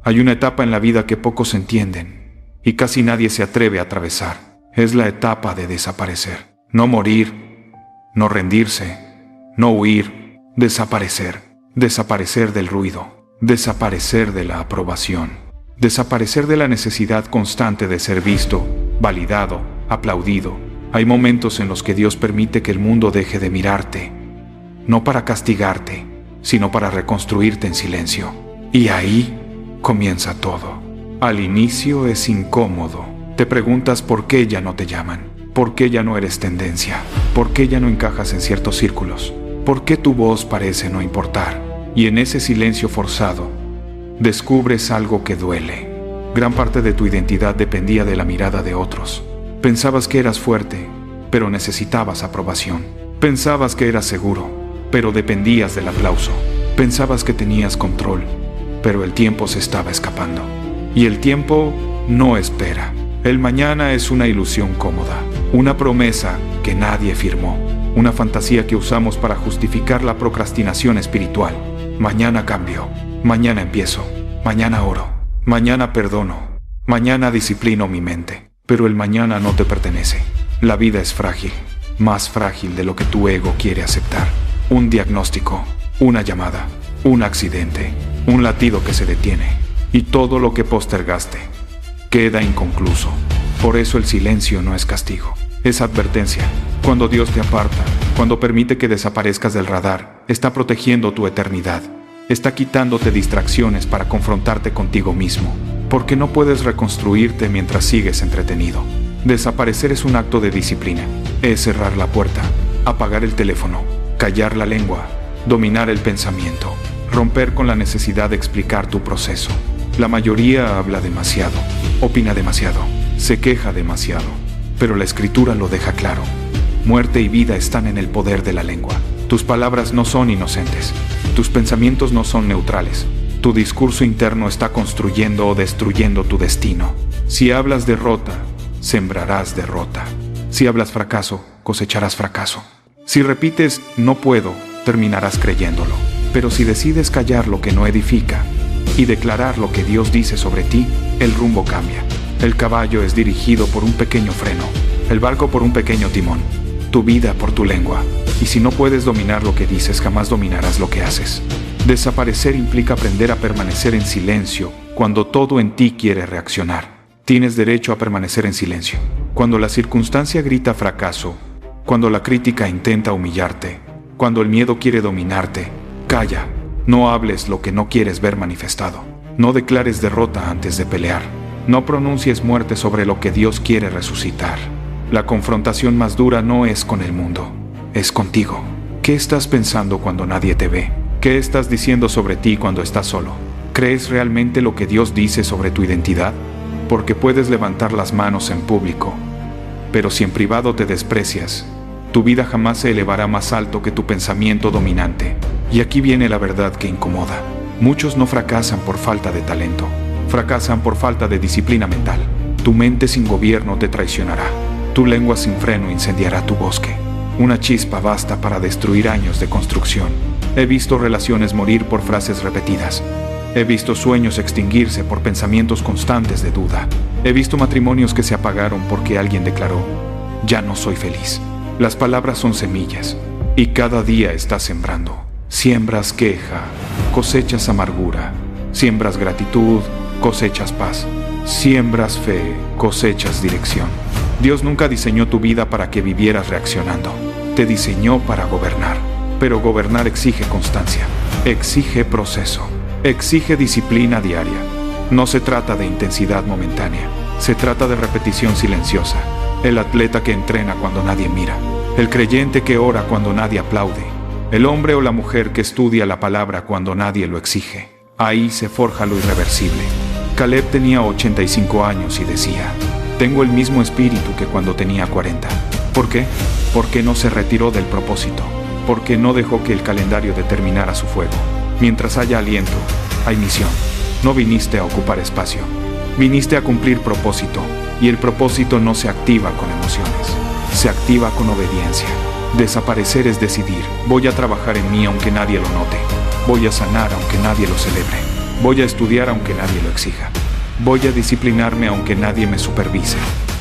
Hay una etapa en la vida que pocos entienden y casi nadie se atreve a atravesar. Es la etapa de desaparecer. No morir, no rendirse, no huir, desaparecer. Desaparecer del ruido, desaparecer de la aprobación, desaparecer de la necesidad constante de ser visto, validado, aplaudido. Hay momentos en los que Dios permite que el mundo deje de mirarte, no para castigarte, sino para reconstruirte en silencio. Y ahí comienza todo. Al inicio es incómodo. Te preguntas por qué ya no te llaman, por qué ya no eres tendencia, por qué ya no encajas en ciertos círculos, por qué tu voz parece no importar. Y en ese silencio forzado, descubres algo que duele. Gran parte de tu identidad dependía de la mirada de otros. Pensabas que eras fuerte, pero necesitabas aprobación. Pensabas que eras seguro, pero dependías del aplauso. Pensabas que tenías control, pero el tiempo se estaba escapando. Y el tiempo no espera. El mañana es una ilusión cómoda, una promesa que nadie firmó, una fantasía que usamos para justificar la procrastinación espiritual. Mañana cambio, mañana empiezo, mañana oro, mañana perdono, mañana disciplino mi mente. Pero el mañana no te pertenece. La vida es frágil, más frágil de lo que tu ego quiere aceptar. Un diagnóstico, una llamada, un accidente, un latido que se detiene. Y todo lo que postergaste queda inconcluso. Por eso el silencio no es castigo, es advertencia. Cuando Dios te aparta, cuando permite que desaparezcas del radar, está protegiendo tu eternidad. Está quitándote distracciones para confrontarte contigo mismo, porque no puedes reconstruirte mientras sigues entretenido. Desaparecer es un acto de disciplina. Es cerrar la puerta, apagar el teléfono, callar la lengua, dominar el pensamiento, romper con la necesidad de explicar tu proceso. La mayoría habla demasiado, opina demasiado, se queja demasiado, pero la Escritura lo deja claro. Muerte y vida están en el poder de la lengua. Tus palabras no son inocentes. Tus pensamientos no son neutrales. Tu discurso interno está construyendo o destruyendo tu destino. Si hablas derrota, sembrarás derrota. Si hablas fracaso, cosecharás fracaso. Si repites no puedo, terminarás creyéndolo. Pero si decides callar lo que no edifica y declarar lo que Dios dice sobre ti, el rumbo cambia. El caballo es dirigido por un pequeño freno, el barco por un pequeño timón, tu vida por tu lengua. Y si no puedes dominar lo que dices, jamás dominarás lo que haces. Desaparecer implica aprender a permanecer en silencio cuando todo en ti quiere reaccionar. Tienes derecho a permanecer en silencio. Cuando la circunstancia grita fracaso, cuando la crítica intenta humillarte, cuando el miedo quiere dominarte, calla. No hables lo que no quieres ver manifestado. No declares derrota antes de pelear. No pronuncies muerte sobre lo que Dios quiere resucitar. La confrontación más dura no es con el mundo, es contigo. ¿Qué estás pensando cuando nadie te ve? ¿Qué estás diciendo sobre ti cuando estás solo? ¿Crees realmente lo que Dios dice sobre tu identidad? Porque puedes levantar las manos en público, pero si en privado te desprecias, tu vida jamás se elevará más alto que tu pensamiento dominante. Y aquí viene la verdad que incomoda. Muchos no fracasan por falta de talento, fracasan por falta de disciplina mental. Tu mente sin gobierno te traicionará. Tu lengua sin freno incendiará tu bosque. Una chispa basta para destruir años de construcción. He visto relaciones morir por frases repetidas. He visto sueños extinguirse por pensamientos constantes de duda. He visto matrimonios que se apagaron porque alguien declaró: ya no soy feliz. Las palabras son semillas, y cada día estás sembrando. Siembras queja, cosechas amargura. Siembras gratitud, cosechas paz. Siembras fe, cosechas dirección. Dios nunca diseñó tu vida para que vivieras reaccionando. Te diseñó para gobernar. Pero gobernar exige constancia, exige proceso, exige disciplina diaria. No se trata de intensidad momentánea, se trata de repetición silenciosa. El atleta que entrena cuando nadie mira, el creyente que ora cuando nadie aplaude, el hombre o la mujer que estudia la palabra cuando nadie lo exige. Ahí se forja lo irreversible. Caleb tenía 85 años y decía: tengo el mismo espíritu que cuando tenía 40. ¿Por qué? Porque no se retiró del propósito, porque no dejó que el calendario determinara su fuego. Mientras haya aliento, hay misión. No viniste a ocupar espacio, viniste a cumplir propósito, y el propósito no se activa con emociones, se activa con obediencia. Desaparecer es decidir: voy a trabajar en mí aunque nadie lo note, voy a sanar aunque nadie lo celebre, Voy a estudiar aunque nadie lo exija. Voy a disciplinarme aunque nadie me supervise.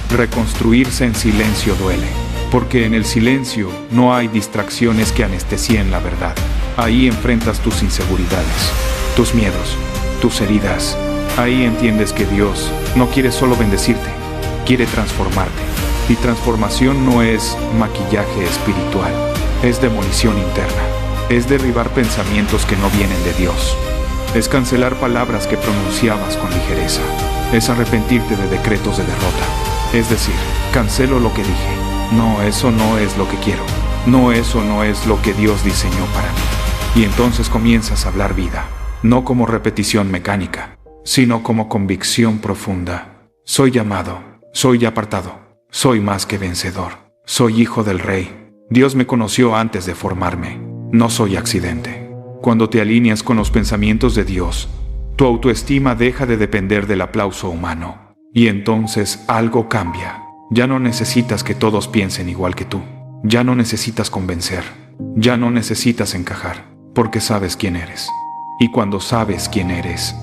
Reconstruirse en silencio duele, porque en el silencio no hay distracciones que anestesien la verdad. Ahí enfrentas tus inseguridades, tus miedos, tus heridas. Ahí entiendes que Dios no quiere solo bendecirte, quiere transformarte. Y transformación no es maquillaje espiritual, es demolición interna. Es derribar pensamientos que no vienen de Dios. Es cancelar palabras que pronunciabas con ligereza. Es arrepentirte de decretos de derrota. Es decir, cancelo lo que dije. No, eso no es lo que quiero. No, eso no es lo que Dios diseñó para mí. Y entonces comienzas a hablar vida, no como repetición mecánica, sino como convicción profunda. Soy llamado, soy apartado, soy más que vencedor. Soy hijo del Rey. Dios me conoció antes de formarme. No soy accidente. Cuando te alineas con los pensamientos de Dios, tu autoestima deja de depender del aplauso humano. Y entonces algo cambia. Ya no necesitas que todos piensen igual que tú. Ya no necesitas convencer. Ya no necesitas encajar, porque sabes quién eres. Y cuando sabes quién eres,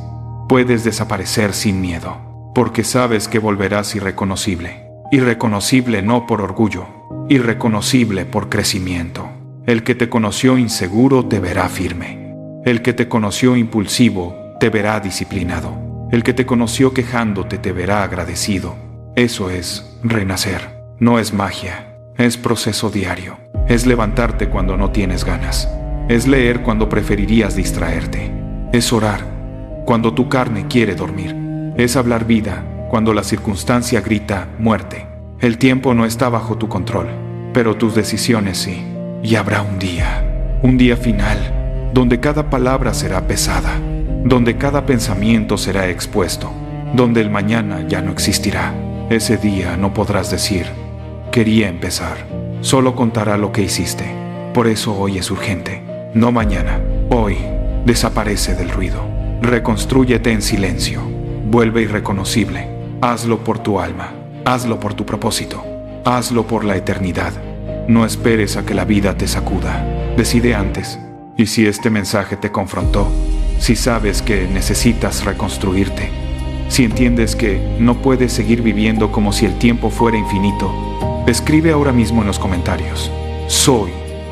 puedes desaparecer sin miedo, porque sabes que volverás irreconocible. Irreconocible no por orgullo, irreconocible por crecimiento. El que te conoció inseguro te verá firme. El que te conoció impulsivo te verá disciplinado. El que te conoció quejándote te verá agradecido. Eso es renacer. No es magia, es proceso diario. Es levantarte cuando no tienes ganas. Es leer cuando preferirías distraerte. Es orar cuando tu carne quiere dormir. Es hablar vida cuando la circunstancia grita muerte. El tiempo no está bajo tu control, pero tus decisiones sí. Y habrá un día final, donde cada palabra será pesada, donde cada pensamiento será expuesto, donde el mañana ya no existirá. Ese día no podrás decir, quería empezar, solo contará lo que hiciste. Por eso hoy es urgente, no mañana, hoy. Desaparece del ruido, reconstrúyete en silencio, vuelve irreconocible. Hazlo por tu alma, hazlo por tu propósito, hazlo por la eternidad. No esperes a que la vida te sacuda. Decide antes. Y si este mensaje te confrontó, si sabes que necesitas reconstruirte, si entiendes que no puedes seguir viviendo como si el tiempo fuera infinito, escribe ahora mismo en los comentarios. Soy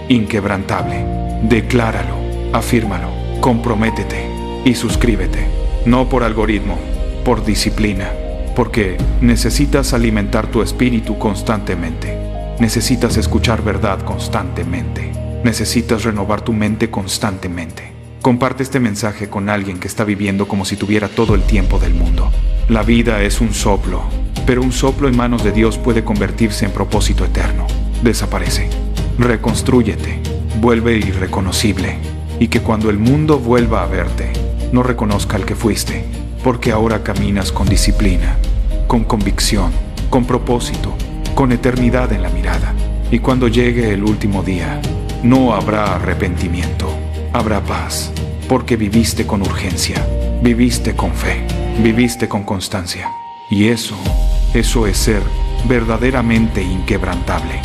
inquebrantable. Decláralo, afírmalo, comprométete y suscríbete. No por algoritmo, por disciplina, porque necesitas alimentar tu espíritu constantemente. Necesitas escuchar verdad constantemente. Necesitas renovar tu mente constantemente. Comparte este mensaje con alguien que está viviendo como si tuviera todo el tiempo del mundo. La vida es un soplo, pero un soplo en manos de Dios puede convertirse en propósito eterno. Desaparece. Reconstrúyete. Vuelve irreconocible. Y que cuando el mundo vuelva a verte, no reconozca el que fuiste, porque ahora caminas con disciplina, con convicción, con propósito, con eternidad en la mirada. Y cuando llegue el último día, no habrá arrepentimiento, habrá paz, porque viviste con urgencia, viviste con fe, viviste con constancia. Y eso es ser verdaderamente inquebrantable.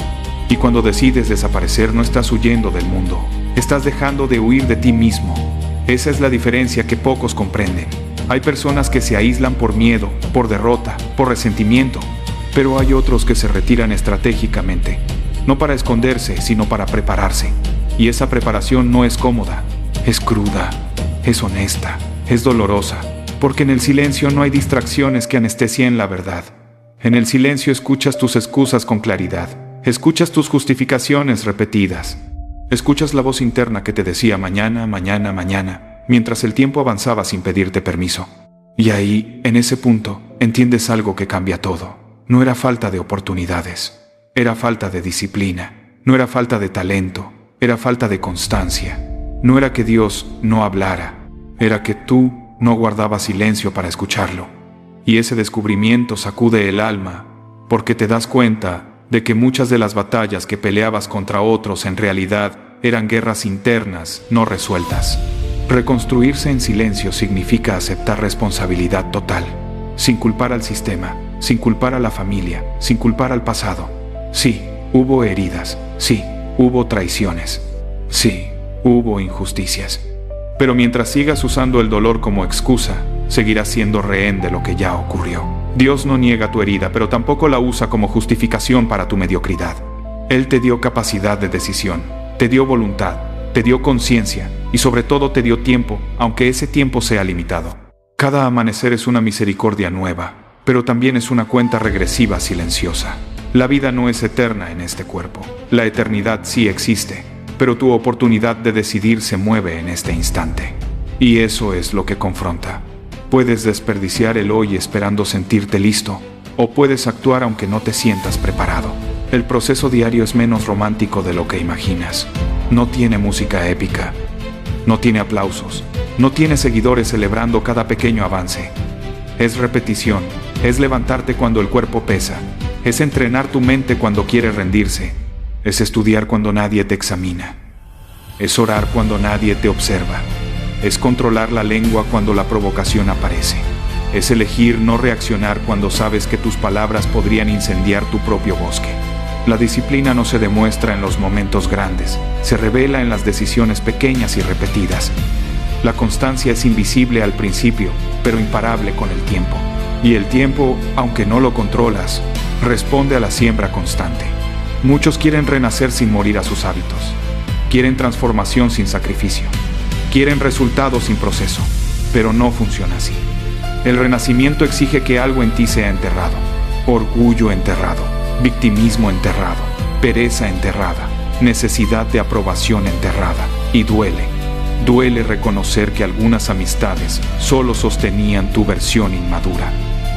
Y cuando decides desaparecer, no estás huyendo del mundo, estás dejando de huir de ti mismo. Esa es la diferencia que pocos comprenden. Hay personas que se aíslan por miedo, por derrota, por resentimiento, pero hay otros que se retiran estratégicamente, no para esconderse, sino para prepararse. Y esa preparación no es cómoda, es cruda, es honesta, es dolorosa, porque en el silencio no hay distracciones que anestesien la verdad. En el silencio escuchas tus excusas con claridad, escuchas tus justificaciones repetidas, escuchas la voz interna que te decía mañana, mañana, mañana, mientras el tiempo avanzaba sin pedirte permiso. Y ahí, en ese punto, entiendes algo que cambia todo. No era falta de oportunidades, era falta de disciplina, no era falta de talento, era falta de constancia. No era que Dios no hablara, era que tú no guardabas silencio para escucharlo. Y ese descubrimiento sacude el alma, porque te das cuenta de que muchas de las batallas que peleabas contra otros en realidad eran guerras internas no resueltas. Reconstruirse en silencio significa aceptar responsabilidad total, sin culpar al sistema, sin culpar a la familia, sin culpar al pasado. Sí, hubo heridas, sí, hubo traiciones, sí, hubo injusticias. Pero mientras sigas usando el dolor como excusa, seguirás siendo rehén de lo que ya ocurrió. Dios no niega tu herida, pero tampoco la usa como justificación para tu mediocridad. Él te dio capacidad de decisión, te dio voluntad, te dio conciencia y sobre todo te dio tiempo, aunque ese tiempo sea limitado. Cada amanecer es una misericordia nueva, pero también es una cuenta regresiva silenciosa. La vida no es eterna en este cuerpo. La eternidad sí existe, pero tu oportunidad de decidir se mueve en este instante. Y eso es lo que confronta. Puedes desperdiciar el hoy esperando sentirte listo, o puedes actuar aunque no te sientas preparado. El proceso diario es menos romántico de lo que imaginas. No tiene música épica, no tiene aplausos, no tiene seguidores celebrando cada pequeño avance. Es repetición, es levantarte cuando el cuerpo pesa, es entrenar tu mente cuando quiere rendirse, es estudiar cuando nadie te examina, es orar cuando nadie te observa, es controlar la lengua cuando la provocación aparece, es elegir no reaccionar cuando sabes que tus palabras podrían incendiar tu propio bosque. La disciplina no se demuestra en los momentos grandes, se revela en las decisiones pequeñas y repetidas. La constancia es invisible al principio, pero imparable con el tiempo. Y el tiempo, aunque no lo controlas, responde a la siembra constante. Muchos quieren renacer sin morir a sus hábitos. Quieren transformación sin sacrificio. Quieren resultados sin proceso, pero no funciona así. El renacimiento exige que algo en ti sea enterrado. Orgullo enterrado, victimismo enterrado, pereza enterrada, necesidad de aprobación enterrada. Y duele. Duele reconocer que algunas amistades solo sostenían tu versión inmadura.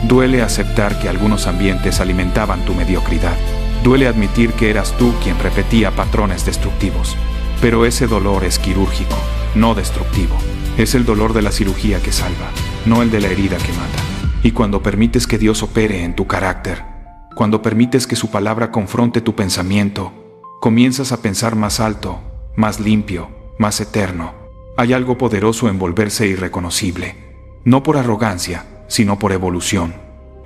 Duele aceptar que algunos ambientes alimentaban tu mediocridad. Duele admitir que eras tú quien repetía patrones destructivos. Pero ese dolor es quirúrgico, no destructivo. Es el dolor de la cirugía que salva, no el de la herida que mata. Y cuando permites que Dios opere en tu carácter, cuando permites que su palabra confronte tu pensamiento, comienzas a pensar más alto, más limpio, más eterno. Hay algo poderoso en volverse irreconocible, no por arrogancia, sino por evolución.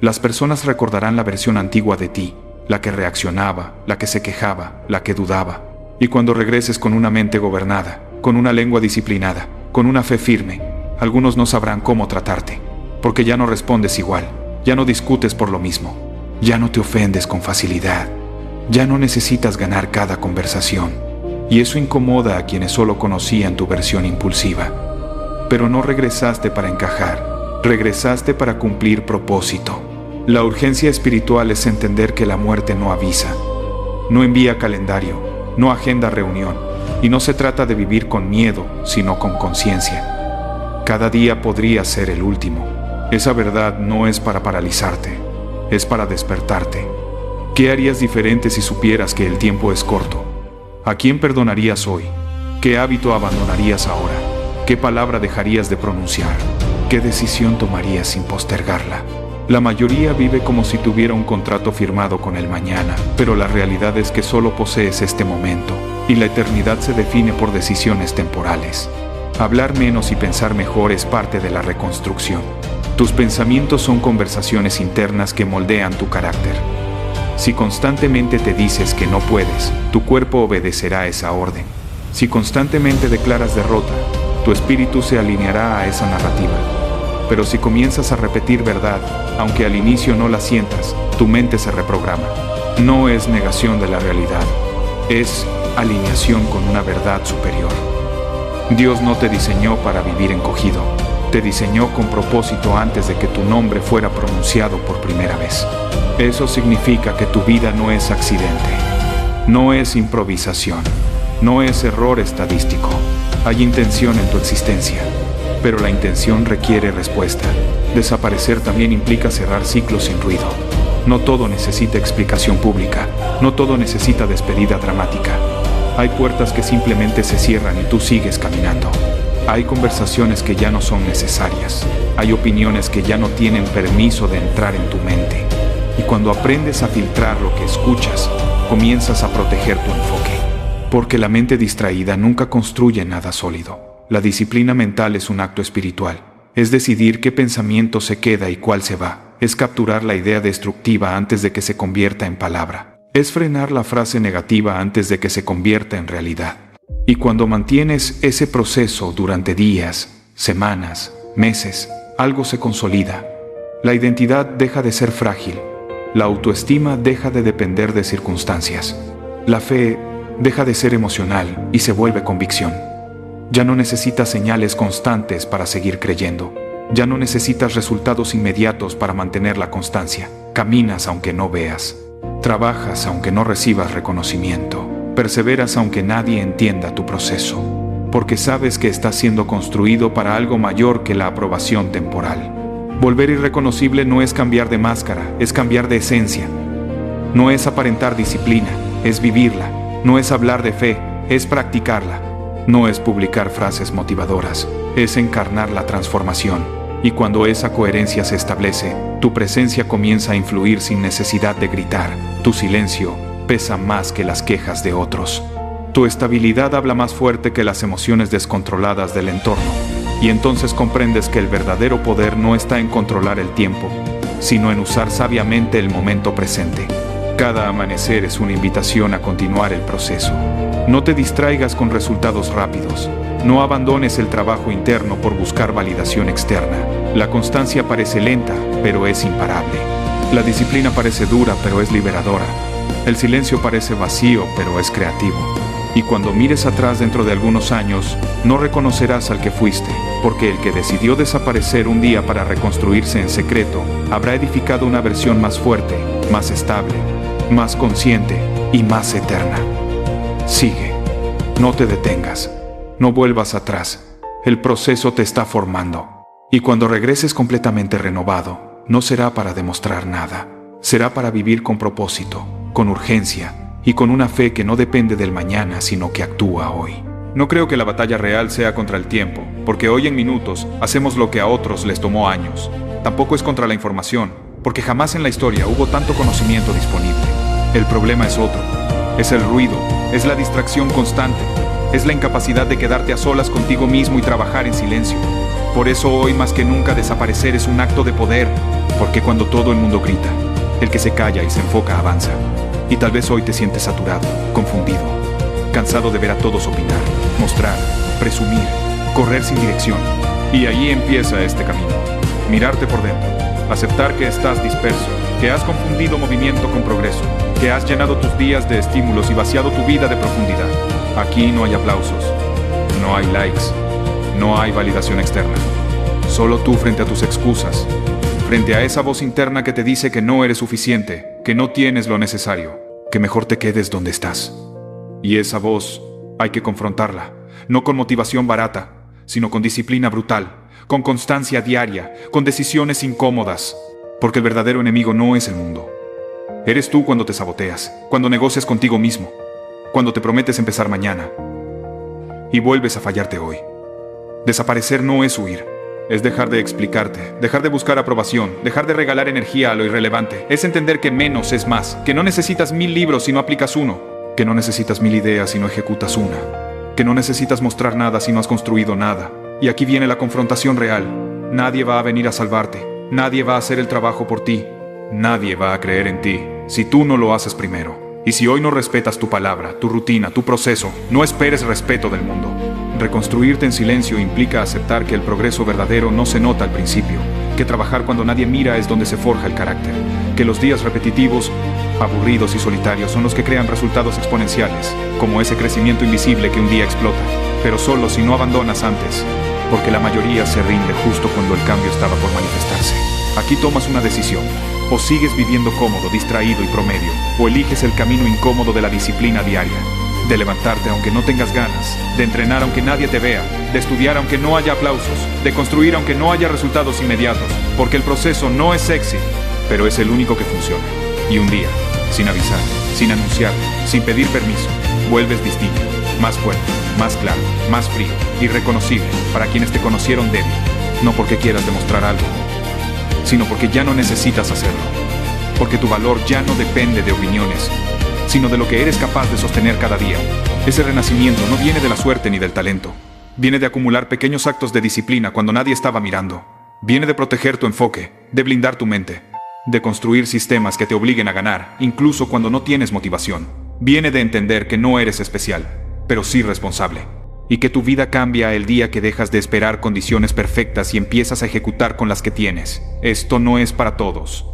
Las personas recordarán la versión antigua de ti, la que reaccionaba, la que se quejaba, la que dudaba. Y cuando regreses con una mente gobernada, con una lengua disciplinada, con una fe firme, algunos no sabrán cómo tratarte, porque ya no respondes igual, ya no discutes por lo mismo, ya no te ofendes con facilidad, ya no necesitas ganar cada conversación. Y eso incomoda a quienes solo conocían tu versión impulsiva. Pero no regresaste para encajar, regresaste para cumplir propósito. La urgencia espiritual es entender que la muerte no avisa, no envía calendario, no agenda reunión, y no se trata de vivir con miedo, sino con conciencia. Cada día podría ser el último. Esa verdad no es para paralizarte, es para despertarte. ¿Qué harías diferente si supieras que el tiempo es corto? ¿A quién perdonarías hoy? ¿Qué hábito abandonarías ahora? ¿Qué palabra dejarías de pronunciar? ¿Qué decisión tomarías sin postergarla? La mayoría vive como si tuviera un contrato firmado con el mañana, pero la realidad es que solo posees este momento, y la eternidad se define por decisiones temporales. Hablar menos y pensar mejor es parte de la reconstrucción. Tus pensamientos son conversaciones internas que moldean tu carácter. Si constantemente te dices que no puedes, tu cuerpo obedecerá esa orden. Si constantemente declaras derrota, tu espíritu se alineará a esa narrativa. Pero si comienzas a repetir verdad, aunque al inicio no la sientas, tu mente se reprograma. No es negación de la realidad, es alineación con una verdad superior. Dios no te diseñó para vivir encogido, te diseñó con propósito antes de que tu nombre fuera pronunciado por primera vez. Eso significa que tu vida no es accidente, no es improvisación, no es error estadístico. Hay intención en tu existencia, pero la intención requiere respuesta. Desaparecer también implica cerrar ciclos sin ruido. No todo necesita explicación pública, no todo necesita despedida dramática. Hay puertas que simplemente se cierran y tú sigues caminando. Hay conversaciones que ya no son necesarias. Hay opiniones que ya no tienen permiso de entrar en tu mente. Y cuando aprendes a filtrar lo que escuchas, comienzas a proteger tu enfoque. Porque la mente distraída nunca construye nada sólido. La disciplina mental es un acto espiritual. Es decidir qué pensamiento se queda y cuál se va. Es capturar la idea destructiva antes de que se convierta en palabra. Es frenar la frase negativa antes de que se convierta en realidad. Y cuando mantienes ese proceso durante días, semanas, meses, algo se consolida. La identidad deja de ser frágil. La autoestima deja de depender de circunstancias. La fe deja de ser emocional y se vuelve convicción. Ya no necesitas señales constantes para seguir creyendo. Ya no necesitas resultados inmediatos para mantener la constancia. Caminas aunque no veas. Trabajas aunque no recibas reconocimiento. Perseveras aunque nadie entienda tu proceso. Porque sabes que estás siendo construido para algo mayor que la aprobación temporal. Volver irreconocible no es cambiar de máscara, es cambiar de esencia. No es aparentar disciplina, es vivirla. No es hablar de fe, es practicarla. No es publicar frases motivadoras, es encarnar la transformación. Y cuando esa coherencia se establece, tu presencia comienza a influir sin necesidad de gritar. Tu silencio pesa más que las quejas de otros. Tu estabilidad habla más fuerte que las emociones descontroladas del entorno. Y entonces comprendes que el verdadero poder no está en controlar el tiempo, sino en usar sabiamente el momento presente. Cada amanecer es una invitación a continuar el proceso. No te distraigas con resultados rápidos. No abandones el trabajo interno por buscar validación externa. La constancia parece lenta, pero es imparable. La disciplina parece dura, pero es liberadora. El silencio parece vacío, pero es creativo. Y cuando mires atrás dentro de algunos años, no reconocerás al que fuiste, porque el que decidió desaparecer un día para reconstruirse en secreto, habrá edificado una versión más fuerte, más estable, más consciente y más eterna. Sigue. No te detengas. No vuelvas atrás. El proceso te está formando. Y cuando regreses completamente renovado, no será para demostrar nada. Será para vivir con propósito, con urgencia y con una fe que no depende del mañana, sino que actúa hoy. No creo que la batalla real sea contra el tiempo, porque hoy en minutos hacemos lo que a otros les tomó años. Tampoco es contra la información, porque jamás en la historia hubo tanto conocimiento disponible. El problema es otro. Es el ruido, es la distracción constante, es la incapacidad de quedarte a solas contigo mismo y trabajar en silencio. Por eso hoy más que nunca desaparecer es un acto de poder, porque cuando todo el mundo grita, el que se calla y se enfoca avanza. Y tal vez hoy te sientes saturado, confundido, cansado de ver a todos opinar, mostrar, presumir, correr sin dirección. Y allí empieza este camino. Mirarte por dentro, aceptar que estás disperso, que has confundido movimiento con progreso, que has llenado tus días de estímulos y vaciado tu vida de profundidad. Aquí no hay aplausos, no hay likes, no hay validación externa. Solo tú frente a tus excusas, frente a esa voz interna que te dice que no eres suficiente, que no tienes lo necesario, que mejor te quedes donde estás. Y esa voz hay que confrontarla, no con motivación barata, sino con disciplina brutal, con constancia diaria, con decisiones incómodas, porque el verdadero enemigo no es el mundo. Eres tú cuando te saboteas, cuando negocias contigo mismo, cuando te prometes empezar mañana y vuelves a fallarte hoy. Desaparecer no es huir, es dejar de explicarte, dejar de buscar aprobación, dejar de regalar energía a lo irrelevante. Es entender que menos es más, que no necesitas 1000 libros si no aplicas uno, que no necesitas 1000 ideas si no ejecutas una, que no necesitas mostrar nada si no has construido nada. Y aquí viene la confrontación real. Nadie va a venir a salvarte, nadie va a hacer el trabajo por ti, nadie va a creer en ti si tú no lo haces primero. Y si hoy no respetas tu palabra, tu rutina, tu proceso, no esperes respeto del mundo. Reconstruirte en silencio implica aceptar que el progreso verdadero no se nota al principio, que trabajar cuando nadie mira es donde se forja el carácter, que los días repetitivos, aburridos y solitarios son los que crean resultados exponenciales, como ese crecimiento invisible que un día explota, pero solo si no abandonas antes, porque la mayoría se rinde justo cuando el cambio estaba por manifestarse. Aquí tomas una decisión. O sigues viviendo cómodo, distraído y promedio, o eliges el camino incómodo de la disciplina diaria, de levantarte aunque no tengas ganas, de entrenar aunque nadie te vea, de estudiar aunque no haya aplausos, de construir aunque no haya resultados inmediatos, porque el proceso no es sexy, pero es el único que funciona. Y un día, sin avisar, sin anunciar, sin pedir permiso, vuelves distinto, más fuerte, más claro, más frío, irreconocible para quienes te conocieron débil, no porque quieras demostrar algo, sino porque ya no necesitas hacerlo, porque tu valor ya no depende de opiniones, sino de lo que eres capaz de sostener cada día. Ese renacimiento no viene de la suerte ni del talento, viene de acumular pequeños actos de disciplina cuando nadie estaba mirando, viene de proteger tu enfoque, de blindar tu mente, de construir sistemas que te obliguen a ganar, incluso cuando no tienes motivación, viene de entender que no eres especial, pero sí responsable. Y que tu vida cambia el día que dejas de esperar condiciones perfectas y empiezas a ejecutar con las que tienes. Esto no es para todos.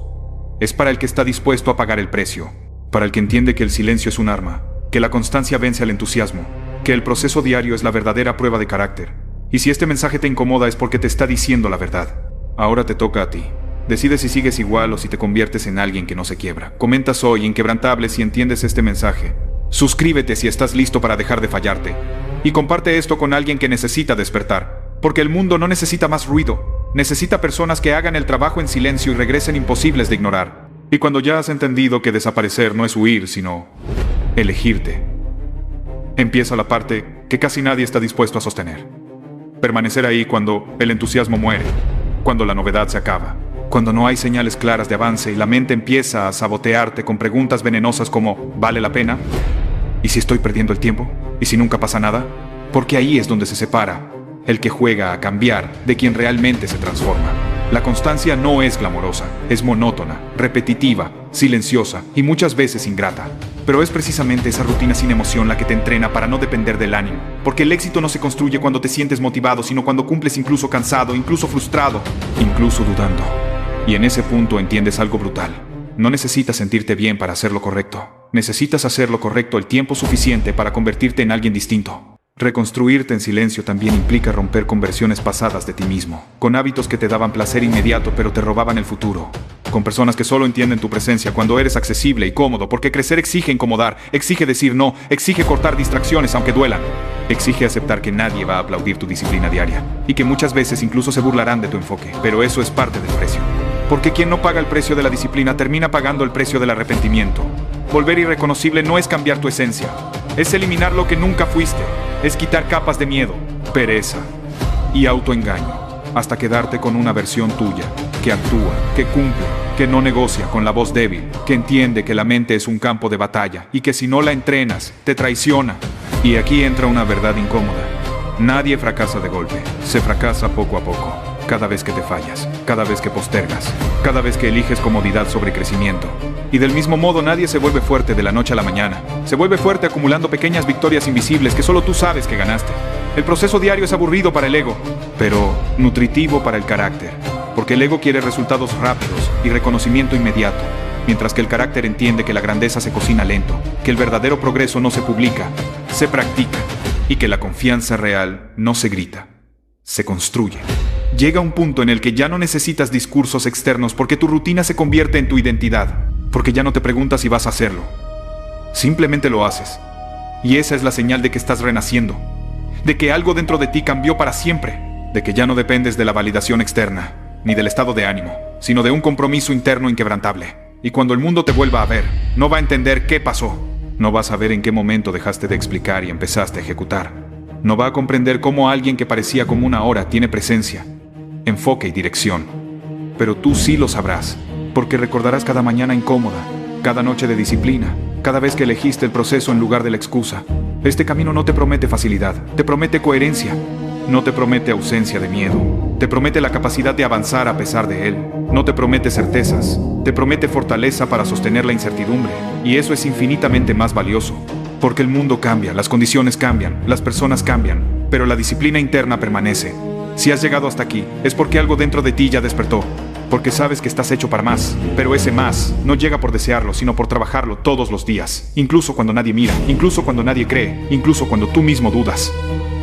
Es para el que está dispuesto a pagar el precio. Para el que entiende que el silencio es un arma, que la constancia vence al entusiasmo, que el proceso diario es la verdadera prueba de carácter. Y si este mensaje te incomoda es porque te está diciendo la verdad. Ahora te toca a ti. Decide si sigues igual o si te conviertes en alguien que no se quiebra. Comenta Soy Inquebrantable si entiendes este mensaje. Suscríbete si estás listo para dejar de fallarte. Y comparte esto con alguien que necesita despertar. Porque el mundo no necesita más ruido. Necesita personas que hagan el trabajo en silencio y regresen imposibles de ignorar. Y cuando ya has entendido que desaparecer no es huir, sino elegirte, empieza la parte que casi nadie está dispuesto a sostener. Permanecer ahí cuando el entusiasmo muere, cuando la novedad se acaba, cuando no hay señales claras de avance y la mente empieza a sabotearte con preguntas venenosas como ¿vale la pena? ¿Y si estoy perdiendo el tiempo? ¿Y si nunca pasa nada? Porque ahí es donde se separa el que juega a cambiar de quien realmente se transforma. La constancia no es glamorosa, es monótona, repetitiva, silenciosa y muchas veces ingrata. Pero es precisamente esa rutina sin emoción la que te entrena para no depender del ánimo. Porque el éxito no se construye cuando te sientes motivado, sino cuando cumples incluso cansado, incluso frustrado, incluso dudando. Y en ese punto entiendes algo brutal. No necesitas sentirte bien para hacer lo correcto. Necesitas hacer lo correcto el tiempo suficiente para convertirte en alguien distinto. Reconstruirte en silencio también implica romper con versiones pasadas de ti mismo, con hábitos que te daban placer inmediato pero te robaban el futuro, con personas que solo entienden tu presencia cuando eres accesible y cómodo, porque crecer exige incomodar, exige decir no, exige cortar distracciones aunque duelan, exige aceptar que nadie va a aplaudir tu disciplina diaria, y que muchas veces incluso se burlarán de tu enfoque, pero eso es parte del precio. Porque quien no paga el precio de la disciplina termina pagando el precio del arrepentimiento. Volver irreconocible no es cambiar tu esencia, es eliminar lo que nunca fuiste, es quitar capas de miedo, pereza y autoengaño, hasta quedarte con una versión tuya, que actúa, que cumple, que no negocia con la voz débil, que entiende que la mente es un campo de batalla y que si no la entrenas, te traiciona. Y aquí entra una verdad incómoda. Nadie fracasa de golpe, se fracasa poco a poco. Cada vez que te fallas, cada vez que postergas, cada vez que eliges comodidad sobre crecimiento. Y del mismo modo nadie se vuelve fuerte de la noche a la mañana. Se vuelve fuerte acumulando pequeñas victorias invisibles que solo tú sabes que ganaste. El proceso diario es aburrido para el ego, pero nutritivo para el carácter. Porque el ego quiere resultados rápidos y reconocimiento inmediato, mientras que el carácter entiende que la grandeza se cocina lento, que el verdadero progreso no se publica, se practica, y que la confianza real no se grita, se construye. Llega un punto en el que ya no necesitas discursos externos porque tu rutina se convierte en tu identidad, porque ya no te preguntas si vas a hacerlo. Simplemente lo haces. Y esa es la señal de que estás renaciendo, de que algo dentro de ti cambió para siempre, de que ya no dependes de la validación externa, ni del estado de ánimo, sino de un compromiso interno inquebrantable. Y cuando el mundo te vuelva a ver, no va a entender qué pasó. No va a saber en qué momento dejaste de explicar y empezaste a ejecutar. No va a comprender cómo alguien que parecía como una hora tiene presencia, enfoque y dirección. Pero tú sí lo sabrás, porque recordarás cada mañana incómoda, cada noche de disciplina, cada vez que elegiste el proceso en lugar de la excusa. Este camino no te promete facilidad, te promete coherencia. No te promete ausencia de miedo, te promete la capacidad de avanzar a pesar de él. No te promete certezas, te promete fortaleza para sostener la incertidumbre. Y eso es infinitamente más valioso, porque el mundo cambia, las condiciones cambian, las personas cambian, pero la disciplina interna permanece. Si has llegado hasta aquí, es porque algo dentro de ti ya despertó, porque sabes que estás hecho para más, pero ese más no llega por desearlo, sino por trabajarlo todos los días, incluso cuando nadie mira, incluso cuando nadie cree, incluso cuando tú mismo dudas.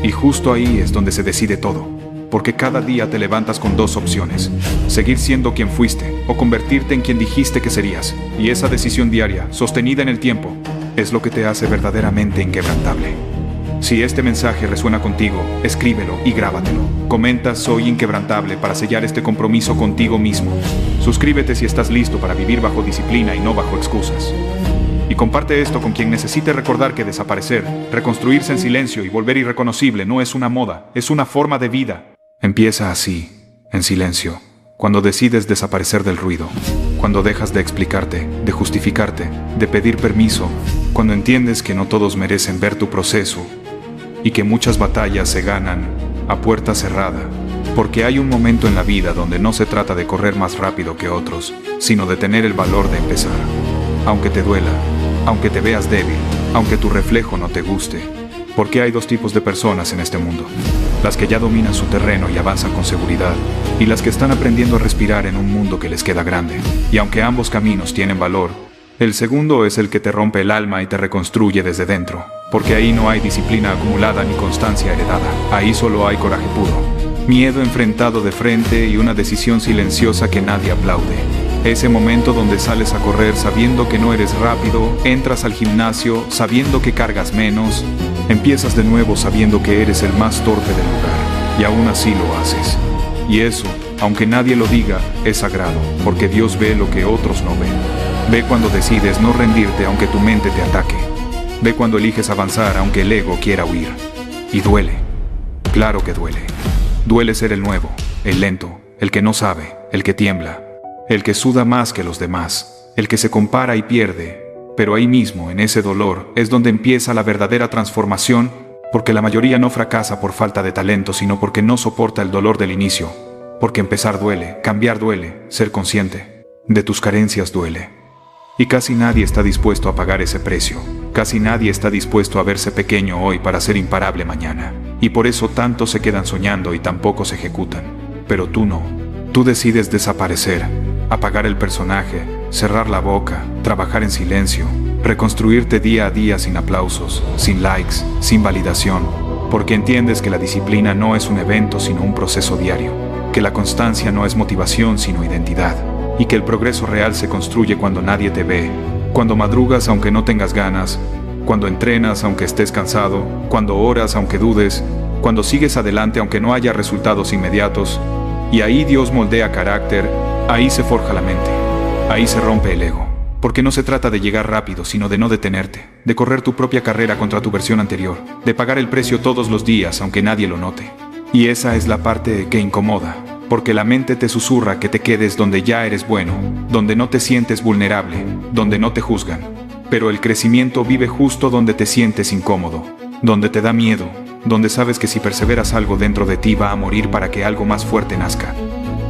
Y justo ahí es donde se decide todo, porque cada día te levantas con dos opciones: seguir siendo quien fuiste o convertirte en quien dijiste que serías. Y esa decisión diaria, sostenida en el tiempo, es lo que te hace verdaderamente inquebrantable. Si este mensaje resuena contigo, escríbelo y grábatelo. Comenta Soy Inquebrantable para sellar este compromiso contigo mismo. Suscríbete si estás listo para vivir bajo disciplina y no bajo excusas. Y comparte esto con quien necesite recordar que desaparecer, reconstruirse en silencio y volver irreconocible no es una moda, es una forma de vida. Empieza así, en silencio, cuando decides desaparecer del ruido, cuando dejas de explicarte, de justificarte, de pedir permiso, cuando entiendes que no todos merecen ver tu proceso y que muchas batallas se ganan a puerta cerrada, porque hay un momento en la vida donde no se trata de correr más rápido que otros, sino de tener el valor de empezar. Aunque te duela, aunque te veas débil, aunque tu reflejo no te guste, Porque hay dos tipos de personas en este mundo: las que ya dominan su terreno y avanzan con seguridad, y las que están aprendiendo a respirar en un mundo que les queda grande. Y aunque ambos caminos tienen valor, el segundo es el que te rompe el alma y te reconstruye desde dentro, porque ahí no hay disciplina acumulada ni constancia heredada. Ahí solo hay coraje puro, miedo enfrentado de frente y una decisión silenciosa que nadie aplaude. Ese momento donde sales a correr sabiendo que no eres rápido, entras al gimnasio sabiendo que cargas menos, empiezas de nuevo sabiendo que eres el más torpe del lugar, y aún así lo haces. Y eso, aunque nadie lo diga, es sagrado, porque Dios ve lo que otros no ven. Ve cuando decides no rendirte aunque tu mente te ataque. Ve cuando eliges avanzar aunque el ego quiera huir. Y duele. Claro que duele. Duele ser el nuevo, el lento, el que no sabe, el que tiembla, el que suda más que los demás, el que se compara y pierde. Pero ahí mismo, en ese dolor, es donde empieza la verdadera transformación, porque la mayoría no fracasa por falta de talento, sino porque no soporta el dolor del inicio. Porque empezar duele, cambiar duele, ser consciente de tus carencias duele. Y casi nadie está dispuesto a pagar ese precio. Casi nadie está dispuesto a verse pequeño hoy para ser imparable mañana. Y por eso tantos se quedan soñando y tampoco se ejecutan. Pero tú no. Tú decides desaparecer, apagar el personaje, cerrar la boca, trabajar en silencio, reconstruirte día a día sin aplausos, sin likes, sin validación, porque entiendes que la disciplina no es un evento sino un proceso diario, que la constancia no es motivación sino identidad, y que el progreso real se construye cuando nadie te ve, cuando madrugas aunque no tengas ganas, cuando entrenas aunque estés cansado, cuando oras aunque dudes, cuando sigues adelante aunque no haya resultados inmediatos. Y ahí Dios moldea carácter, ahí se forja la mente, ahí se rompe el ego. Porque no se trata de llegar rápido, sino de no detenerte, de correr tu propia carrera contra tu versión anterior, de pagar el precio todos los días aunque nadie lo note. Y esa es la parte que incomoda, porque la mente te susurra que te quedes donde ya eres bueno, donde no te sientes vulnerable, donde no te juzgan. Pero el crecimiento vive justo donde te sientes incómodo, donde te da miedo, donde sabes que si perseveras algo dentro de ti va a morir para que algo más fuerte nazca.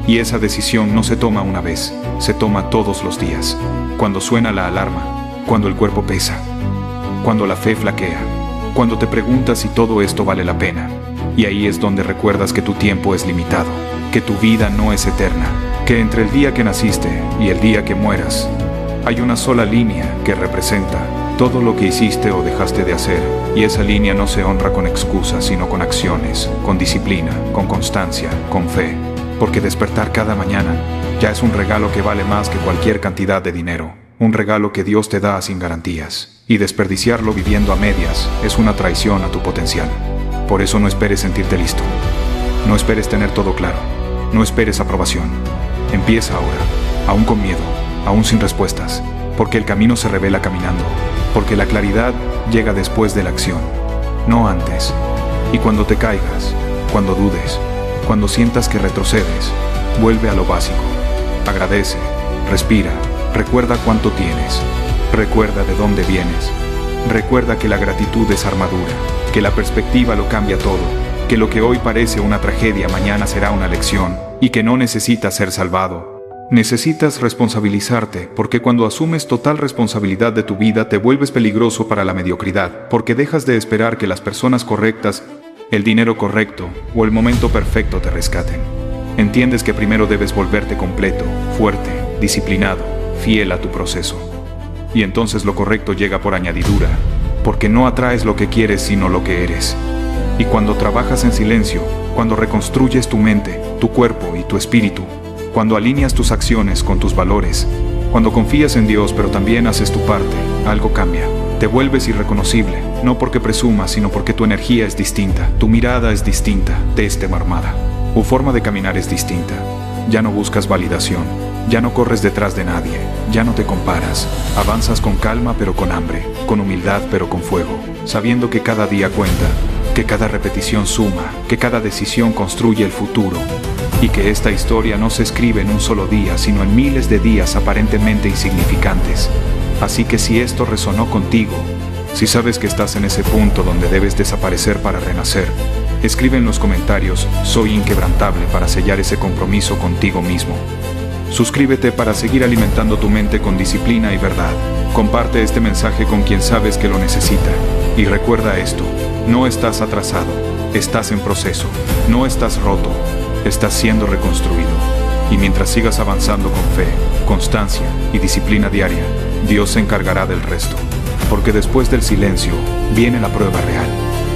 Y esa decisión no se toma una vez, se toma todos los días. Cuando suena la alarma, cuando el cuerpo pesa, cuando la fe flaquea, cuando te preguntas si todo esto vale la pena. Y ahí es donde recuerdas que tu tiempo es limitado, que tu vida no es eterna, que entre el día que naciste y el día que mueras, hay una sola línea que representa todo lo que hiciste o dejaste de hacer, y esa línea no se honra con excusas, sino con acciones, con disciplina, con constancia, con fe. Porque despertar cada mañana ya es un regalo que vale más que cualquier cantidad de dinero, un regalo que Dios te da sin garantías, y desperdiciarlo viviendo a medias es una traición a tu potencial. Por eso no esperes sentirte listo, no esperes tener todo claro, no esperes aprobación. Empieza ahora, aún con miedo, aún sin respuestas, porque el camino se revela caminando, porque la claridad llega después de la acción, no antes. Y cuando te caigas, cuando dudes, cuando sientas que retrocedes, vuelve a lo básico. Agradece, respira, recuerda cuánto tienes, recuerda de dónde vienes, recuerda que la gratitud es armadura, que la perspectiva lo cambia todo, que lo que hoy parece una tragedia mañana será una lección, y que no necesitas ser salvado. Necesitas responsabilizarte, porque cuando asumes total responsabilidad de tu vida te vuelves peligroso para la mediocridad, porque dejas de esperar que las personas correctas, el dinero correcto o el momento perfecto te rescaten. Entiendes que primero debes volverte completo, fuerte, disciplinado, fiel a tu proceso. Y entonces lo correcto llega por añadidura, porque no atraes lo que quieres sino lo que eres. Y cuando trabajas en silencio, cuando reconstruyes tu mente, tu cuerpo y tu espíritu, cuando alineas tus acciones con tus valores, cuando confías en Dios pero también haces tu parte, algo cambia. Te vuelves irreconocible, no porque presumas, sino porque tu energía es distinta, tu mirada es distinta, teste marmada. Tu forma de caminar es distinta. Ya no buscas validación, ya no corres detrás de nadie, ya no te comparas. Avanzas con calma pero con hambre, con humildad pero con fuego, sabiendo que cada día cuenta, que cada repetición suma, que cada decisión construye el futuro, y que esta historia no se escribe en un solo día, sino en miles de días aparentemente insignificantes. Así que si esto resonó contigo, si sabes que estás en ese punto donde debes desaparecer para renacer, escribe en los comentarios "Soy inquebrantable" para sellar ese compromiso contigo mismo. Suscríbete para seguir alimentando tu mente con disciplina y verdad. Comparte este mensaje con quien sabes que lo necesita. Y recuerda esto, no estás atrasado, estás en proceso, no estás roto, estás siendo reconstruido. Y mientras sigas avanzando con fe, constancia y disciplina diaria, Dios se encargará del resto. Porque después del silencio, viene la prueba real.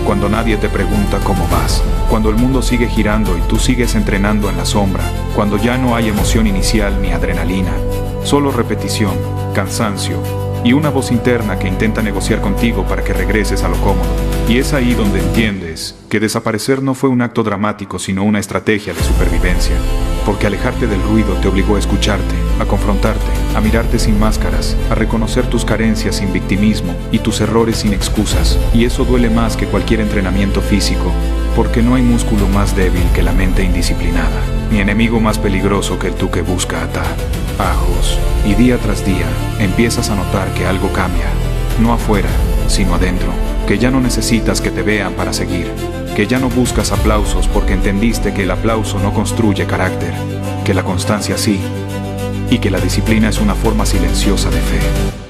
Cuando nadie te pregunta cómo vas, cuando el mundo sigue girando y tú sigues entrenando en la sombra, cuando ya no hay emoción inicial ni adrenalina, solo repetición, cansancio y una voz interna que intenta negociar contigo para que regreses a lo cómodo. Y es ahí donde entiendes que desaparecer no fue un acto dramático, sino una estrategia de supervivencia. Porque alejarte del ruido te obligó a escucharte, a confrontarte, a mirarte sin máscaras, a reconocer tus carencias sin victimismo y tus errores sin excusas. Y eso duele más que cualquier entrenamiento físico, porque no hay músculo más débil que la mente indisciplinada, ni enemigo más peligroso que el tú que busca atar. Ajos. Y día tras día empiezas a notar que algo cambia, no afuera, sino adentro, que ya no necesitas que te vean para seguir, que ya no buscas aplausos porque entendiste que el aplauso no construye carácter, que la constancia sí, y que la disciplina es una forma silenciosa de fe.